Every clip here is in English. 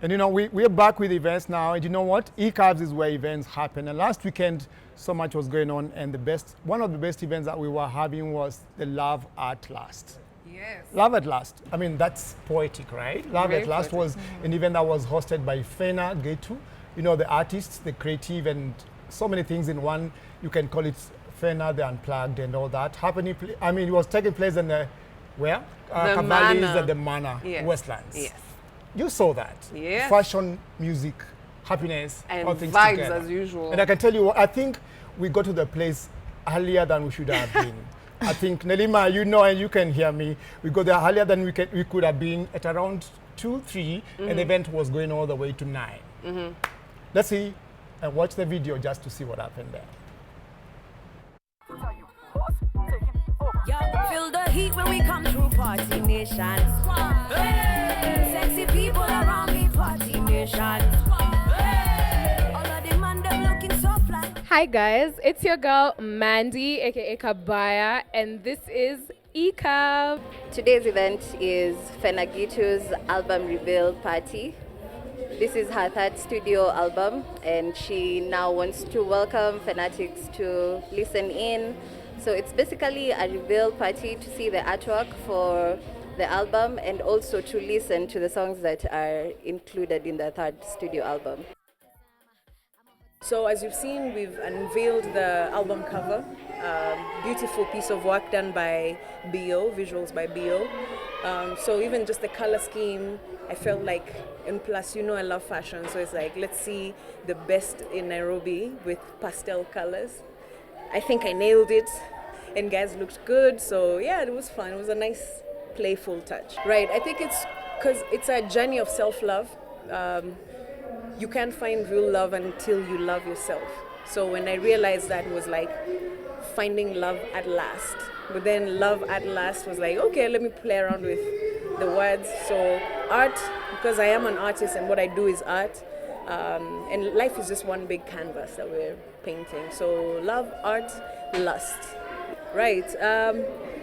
And you know, we're back with events now, and you know what? E-Cabs is where events happen. And last weekend, so much was going on, and one of the best events that we were having was the Love at Last. Yes. Love at Last. I mean, that's poetic, right? Love Very at Last poetic. was an event that was hosted by Fena, Gitu, you know, the artists, the creative, and so many things in one. You can call it Fena, the Unplugged, and all that. I mean, it was taking place in the, where? The Cavallis Manor. at the Manor, Yes. Westlands. Yes. You saw that. Yes. Fashion, music, happiness, And all things vibes together. as usual. And I can tell you, I think we got to the place earlier than we should have been. I think, Nelima, you know, and you can hear me, we got there earlier than we could have been at around 2, 3, and the event was going all the way to 9. Let's see and watch the video just to see what happened there. Yeah, feel the heat when we come through Party Nation. Hey, sexy people around me, Party Nation. Hey, all of them and them looking so fly. Hi guys, it's your girl Mandy, aka Kabaya, and this is E-Cab. Today's event is Fena Gitu's album reveal party. This is her third studio album, and she now wants to welcome fanatics to listen in. So it's basically a reveal party to see the artwork for the album and also to listen to the songs that are included in the third studio album. So as you've seen, we've unveiled the album cover. Beautiful piece of work done by B.O., visuals by B.O. So even just the color scheme, I felt like, and plus, you know, I love fashion, so it's like, let's see the best in Nairobi with pastel colors. I think I nailed it, and guys looked good, so yeah, it was fun. It was a nice, playful touch. Right, I think it's because it's a journey of self-love. You can't find real love until you love yourself. So when I realized that, it was like finding love at last. But then love at last was like, okay, let me play around with the words. So art, because I am an artist and what I do is art, and life is just one big canvas that we're painting. So love, art, lust. Right,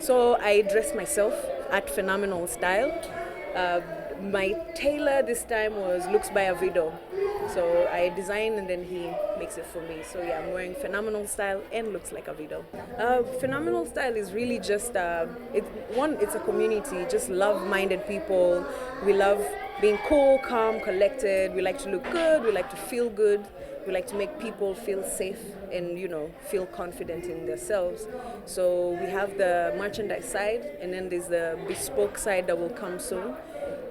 so I dressed myself at Phenomenal Style. My tailor this time looks by Avido. So I design and then he makes it for me. So yeah, I'm wearing Phenomenal Style and looks like Avido. Phenomenal Style is really just, it's a community, just love-minded people. We love being cool, calm, collected. We like to look good, we like to feel good. We like to make people feel safe and, you know, feel confident in themselves. So we have the merchandise side, and then there's the bespoke side that will come soon.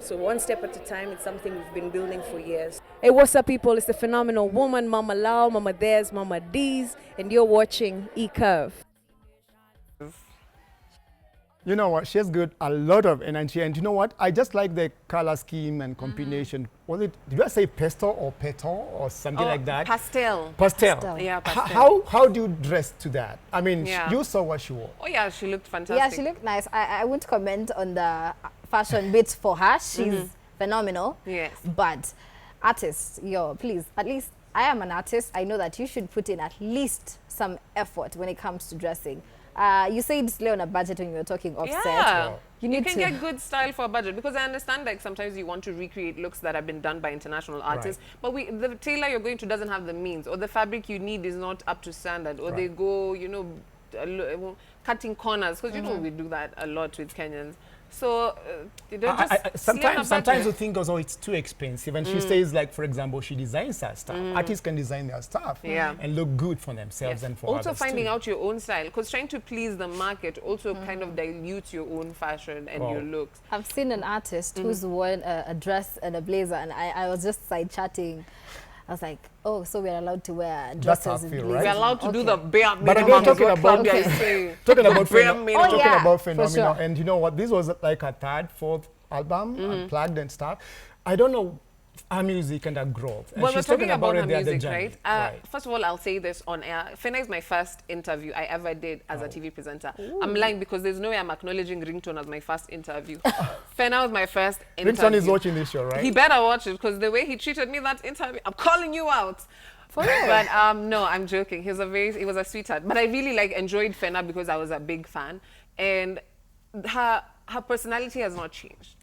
So one step at a time, it's something we've been building for years. Hey, what's up, people? It's the phenomenal woman, Mama Lau, Mama Des, Mama D's, and you're watching E-Curve. You know what? She has got a lot of energy, and you know what? I just like the color scheme and combination. Did I say pastel or petal or something like that? Pastel. Pastel. Yeah, pastel. How do you dress to that? I mean, Yeah. you saw what she wore. Oh yeah, she looked fantastic. Yeah, she looked nice. I won't comment on the fashion bits for her. She's phenomenal. Yes. But artists, please, at least I am an artist. I know that you should put in at least some effort when it comes to dressing. You said slay on a budget when you were talking offset. Yeah. You You need can to get good style for a budget, because I understand like sometimes you want to recreate looks that have been done by international artists, but the tailor you're going to doesn't have the means, or the fabric you need is not up to standard, or they go, you know, cutting corners, because you know we do that a lot with Kenyans. So sometimes you think, oh, it's too expensive, and she says, like, for example, she designs her stuff. Artists can design their stuff and look good for themselves and for also others finding too. out your own style, because trying to please the market also kind of dilutes your own fashion and your looks. I've seen an artist who's worn a dress and a blazer, and I was just side chatting. I was like, oh, so we're allowed to wear dresses and blazers. Right? We're allowed to do the bare minimum. But again, talking about For sure. And you know what? This was like her third, fourth album, Unplugged and stuff. I don't know her music and her growth. And Well, we're she's talking about her the other music, journey. right? First of all, I'll say this on air. Fena is my first interview I ever did as a TV presenter. I'm lying because there's no way I'm acknowledging Ringtone as my first interview. Fena was my first interview. Ringtone is watching this show, right? He better watch it, because the way he treated me that interview, I'm calling you out. For real? But no, I'm joking. He was a sweetheart. But I really enjoyed Fena because I was a big fan, and her personality has not changed.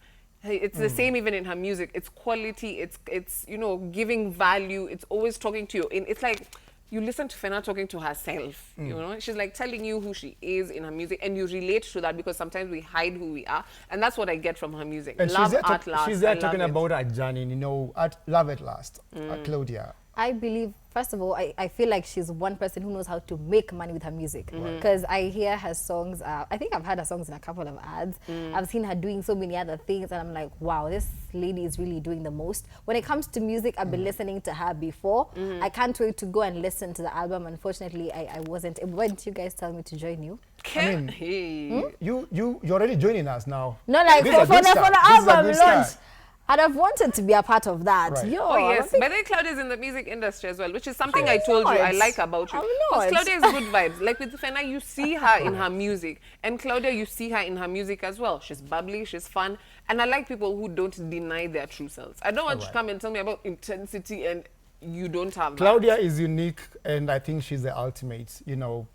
It's the same even in her music. It's quality. It's you know, giving value. It's always talking to you. It's like you listen to Fena talking to herself. You know, she's like telling you who she is in her music, and you relate to that because sometimes we hide who we are, and that's what I get from her music. And Love at last. she's there I talking love it. about her journey, you know, at Love at Last, Claudia. I believe, first of all, I feel like she's one person who knows how to make money with her music. Because I hear her songs, I think I've heard her songs in a couple of ads. I've seen her doing so many other things, and I'm like, wow, this lady is really doing the most. When it comes to music, I've been listening to her before. I can't wait to go and listen to the album. Unfortunately, I wasn't. Why didn't you guys tell me to join you? I mean, you're already joining us now. No, like This is a for good the start. album This is a good launch. start. I'd have wanted to be a part of that. Right. Yo, Oh yes, I think- but then Claudia is in the music industry as well, which is something I I'm told you I not. like about you. I'm Because not. Claudia is good vibes. Like with Fena, you see her in her music, and Claudia, you see her in her music as well. She's bubbly, she's fun, and I like people who don't deny their true selves. I don't want you to come and tell me about intensity and you don't have that. Claudia is unique, and I think she's the ultimate, you know,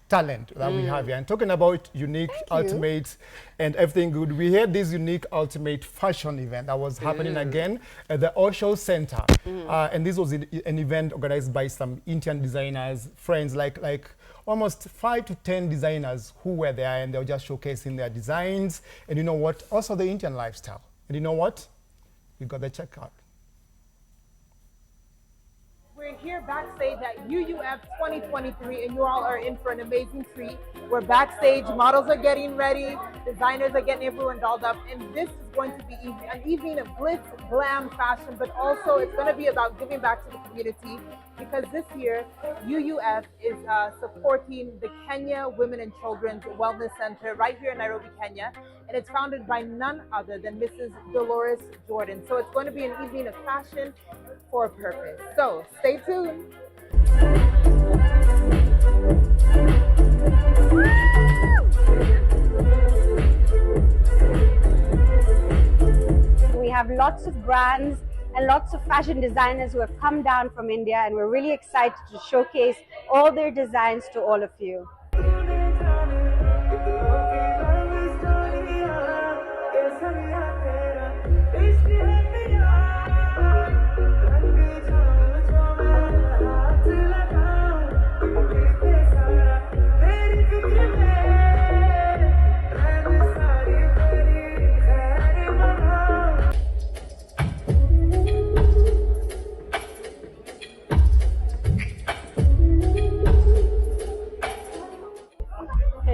talent that we have here. And talking about unique, ultimate, and everything good, we had this unique, ultimate fashion event that was happening again at the Osho Center. And this was an event organized by some Indian designers, friends, like almost 5 to 10 designers who were there, and they were just showcasing their designs. And you know what? Also the Indian lifestyle. And you know what? We got the checkout. We're here backstage at UUF 2023, and you all are in for an amazing treat. We're backstage, models are getting ready, designers are getting everyone dolled up, and this is going to be an evening of glitz, glam, fashion, but also it's going to be about giving back to the community, because this year UUF is supporting the Kenya Women and Children's Wellness Center right here in Nairobi, Kenya, and it's founded by none other than Mrs. Dolores Jordan. So it's going to be an evening of fashion for a purpose. So stay tuned. We have lots of brands and lots of fashion designers who have come down from India, and we're really excited to showcase all their designs to all of you.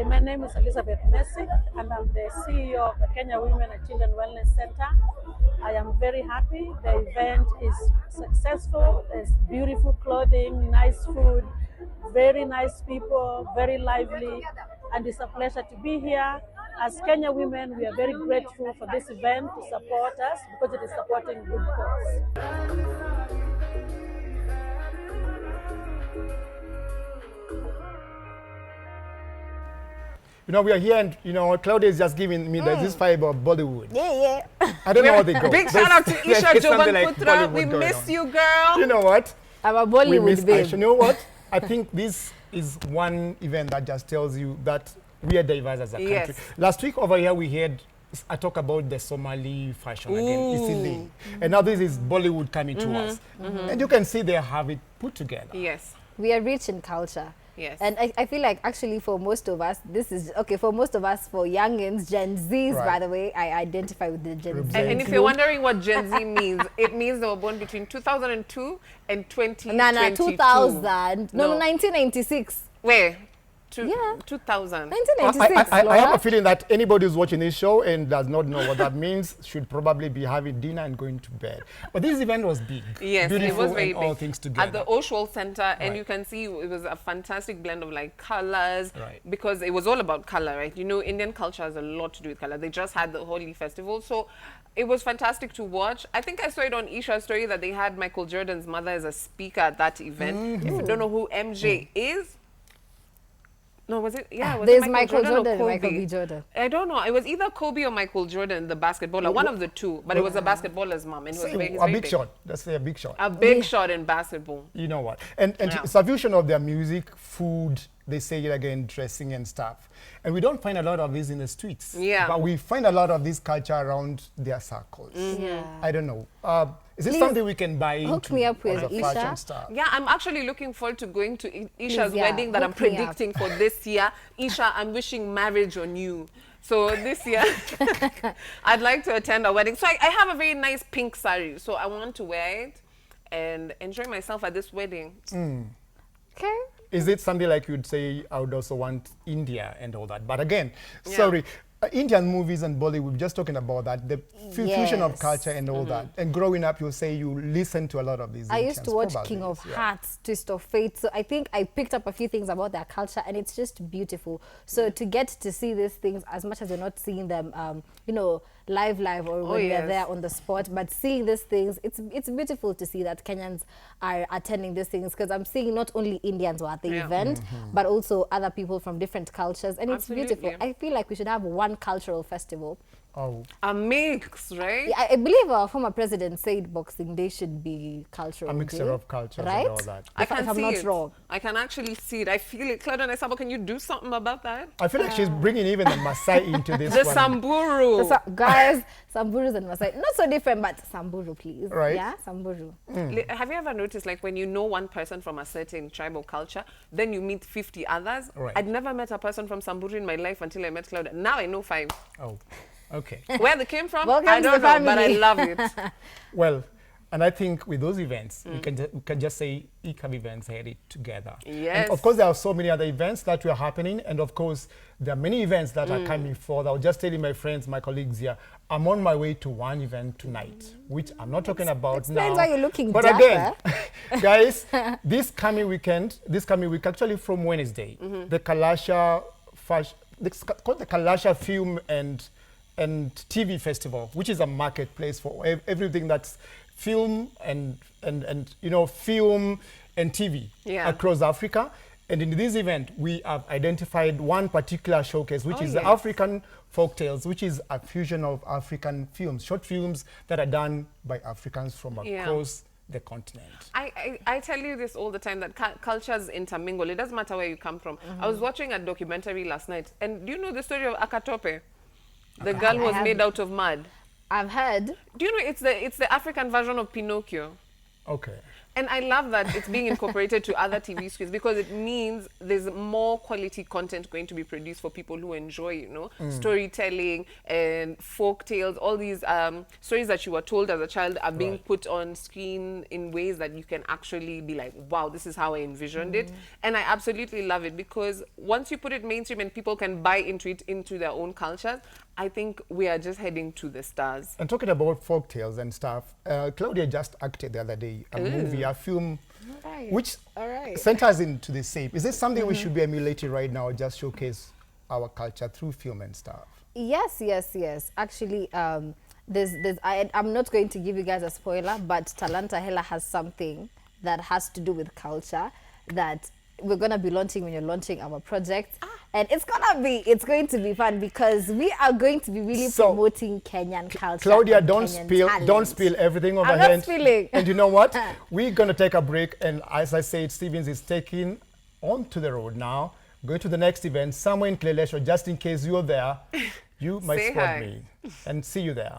My name is Elizabeth Messi, and I'm the CEO of the Kenya Women and Children Wellness Center. I am very happy. The event is successful. There's beautiful clothing, nice food, very nice people, very lively, and it's a pleasure to be here. As Kenya Women, we are very grateful for this event to support us because it is supporting good cause. You know, we are here, and you know, Claudia is just giving me there's this fiber of Bollywood. Yeah. I don't know how they go. Big shout out to There's Isha something Joban like Putra. Bollywood We going miss on. you, girl. You know what? I'm a We miss Bollywood babe. Aisha. You know what? I think this is one event that just tells you that we are diverse as a country. Yes. Last week over here, we had I talk about the Somali fashion again, Isili. And now this is Bollywood coming to us. And you can see they have it put together. Yes. We are rich in culture. Yes. And I feel like actually for most of us, this is, okay, for most of us, for youngins, Gen Zs, Right. by the way, I identify with the Gen Z. And if you're wondering what Gen Z means, it means they were born between 2002 and 2022. Nah, 2000. No, No. 1996. Where? Yeah. 2000. 1996, I have Laura. a feeling that anybody who's watching this show and does not know what that means should probably be having dinner and going to bed. But this event was big. Yes, beautiful, it was very and big. all things together. At the Osho Center, and Right. you can see it was a fantastic blend of like colors, Right. because it was all about color, right? You know, Indian culture has a lot to do with color. They just had the Holi festival, so it was fantastic to watch. I think I saw it on Isha's story that they had Michael Jordan's mother as a speaker at that event. If you don't know who MJ is, no, was it? Yeah, was There's it Michael Jordan or and Kobe? Michael B. Jordan. I don't know. It was either Kobe or Michael Jordan, the basketballer, one of the two. But it was a basketballer's mom, and it was Say, very, a big shot. Let's say a big shot. A big shot in basketball. You know what? And Yeah. it's a fusion of their music, food, they say it again, dressing and stuff. And we don't find a lot of this in the streets. Yeah. But we find a lot of this culture around their circles. Yeah. I don't know. Is this Please something we can buy hook into me up with as a Isha. fashion star? Yeah, I'm actually looking forward to going to Isha's yeah, wedding that I'm hook me up. predicting for this year. Isha, I'm wishing marriage on you. So this year, I'd like to attend a wedding. So I have a very nice pink sari. So I want to wear it and enjoy myself at this wedding. Okay. Is it something like you'd say, I would also want India and all that? But again, sorry, Indian movies and Bollywood, just talking about that, the fusion of culture and all that. And growing up, you'll say you listen to a lot of these. I used to watch probably, King of Hearts, Twist of Fate. So I think I picked up a few things about their culture, and it's just beautiful. So to get to see these things, as much as you're not seeing them, you know, live or when they're there on the spot, but seeing these things, it's beautiful to see that Kenyans are attending these things, because I'm seeing not only Indians who are at the event, but also other people from different cultures, and it's beautiful. I feel like we should have one cultural festival. A mix, right? Yeah, I believe our former president said Boxing Day should be cultural. A mixture of cultures right? and all that. I can if I'm see not it. wrong. I can actually see it. I feel it. Claudia and Isabo, can you do something about that? I feel like she's bringing even the Maasai into this The one. Samburu. Guys, Samburus and Maasai, not so different, but Samburu, please. Right. Yeah, Samburu. Have you ever noticed, like, when you know one person from a certain tribal culture, then you meet 50 others? Right. I'd never met a person from Samburu in my life until I met Claudia. Now I know 5. Oh, okay. Where they came from, Welcome I to don't the know, but I family. love it. Well, and I think with those events, we can just say ECAB events had it together. Yes. And of course, there are so many other events that were happening. And of course, there are many events that are coming forth. I was just telling my friends, my colleagues here, I'm on my way to one event tonight, which I'm not talking about now. Explains why you're looking but dapper. again, guys, this coming week, actually from Wednesday, the Kalasha it's called the Kalasha Film and TV Festival, which is a marketplace for everything that's film and you know, film and TV across Africa. And in this event, we have identified one particular showcase, which is the African Folktales, which is a fusion of African films, short films that are done by Africans from across the continent. I tell you this all the time, that cultures intermingle. It doesn't matter where you come from. I was watching a documentary last night, and do you know the story of Akatope? The girl was made out of mud. I've heard. Do you know it's the African version of Pinocchio? Okay. And I love that it's being incorporated to other TV screens, because it means there's more quality content going to be produced for people who enjoy, you know, storytelling and folk tales. All these stories that you were told as a child are being put on screen in ways that you can actually be like, wow, this is how I envisioned it. And I absolutely love it, because once you put it mainstream and people can buy into it, into their own cultures, I think we are just heading to the stars. And talking about folk tales and stuff, Claudia just acted the other day a movie, a film, which centers into the same. Is this something we should be emulating right now, just showcase our culture through film and stuff? Yes. Actually, I'm not going to give you guys a spoiler, but Talanta Hela has something that has to do with culture that we're going to be launching when you're launching our project. And it's going to be fun, because we are going to be really promoting Kenyan culture. Claudia, and don't Kenyan spill everything over I'm here. not spilling. And you know what? We're going to take a break. And as I said, Stevens is taking onto the road now, going to the next event somewhere in Klelesho, just in case you're there. You might spot me and see you there.